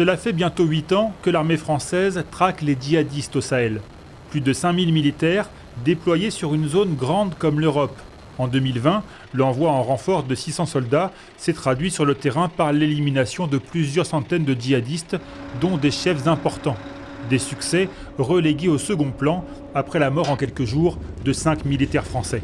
Cela fait bientôt 8 ans que l'armée française traque les djihadistes au Sahel. Plus de 5000 militaires déployés sur une zone grande comme l'Europe. En 2020, l'envoi en renfort de 600 soldats s'est traduit sur le terrain par l'élimination de plusieurs centaines de djihadistes, dont des chefs importants. Des succès relégués au second plan après la mort en quelques jours de 5 militaires français.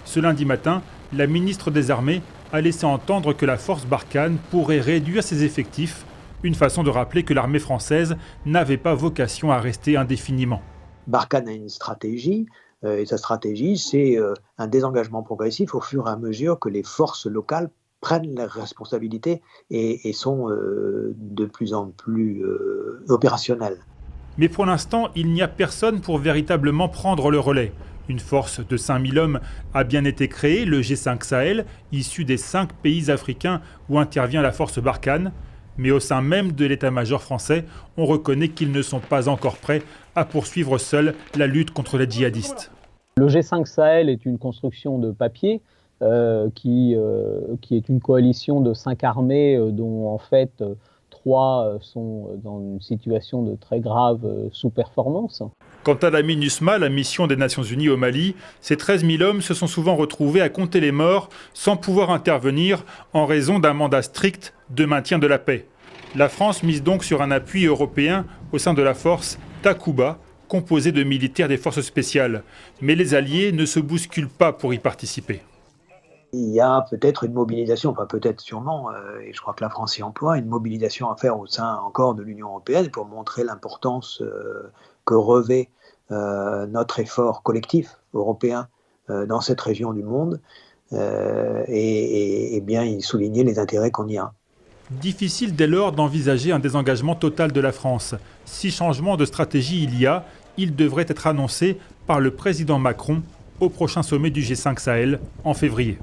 Ce lundi matin, la ministre des Armées a laissé entendre que la force Barkhane pourrait réduire ses effectifs, une façon de rappeler que l'armée française n'avait pas vocation à rester indéfiniment. Barkhane a une stratégie, et sa stratégie, c'est un désengagement progressif au fur et à mesure que les forces locales prennent leurs responsabilités et sont de plus en plus opérationnelles. Mais pour l'instant, il n'y a personne pour véritablement prendre le relais. Une force de 5000 hommes a bien été créée, le G5 Sahel, issu des 5 pays africains où intervient la force Barkhane. Mais au sein même de l'état-major français, on reconnaît qu'ils ne sont pas encore prêts à poursuivre seuls la lutte contre les djihadistes. Le G5 Sahel est une construction de papier qui est une coalition de 5 armées dont en fait 3 sont dans une situation de très grave sous-performance. Quant à la MINUSMA, la mission des Nations Unies au Mali, ces 13 000 hommes se sont souvent retrouvés à compter les morts sans pouvoir intervenir en raison d'un mandat strict de maintien de la paix. La France mise donc sur un appui européen au sein de la force Takuba, composée de militaires des forces spéciales. Mais les alliés ne se bousculent pas pour y participer. Il y a peut-être une mobilisation, enfin peut-être sûrement, et je crois que la France y emploie, une mobilisation à faire au sein encore de l'Union européenne pour montrer l'importance que revêt notre effort collectif européen dans cette région du monde et bien y souligner les intérêts qu'on y a. Difficile dès lors d'envisager un désengagement total de la France. Si changement de stratégie il y a, il devrait être annoncé par le président Macron au prochain sommet du G5 Sahel en février.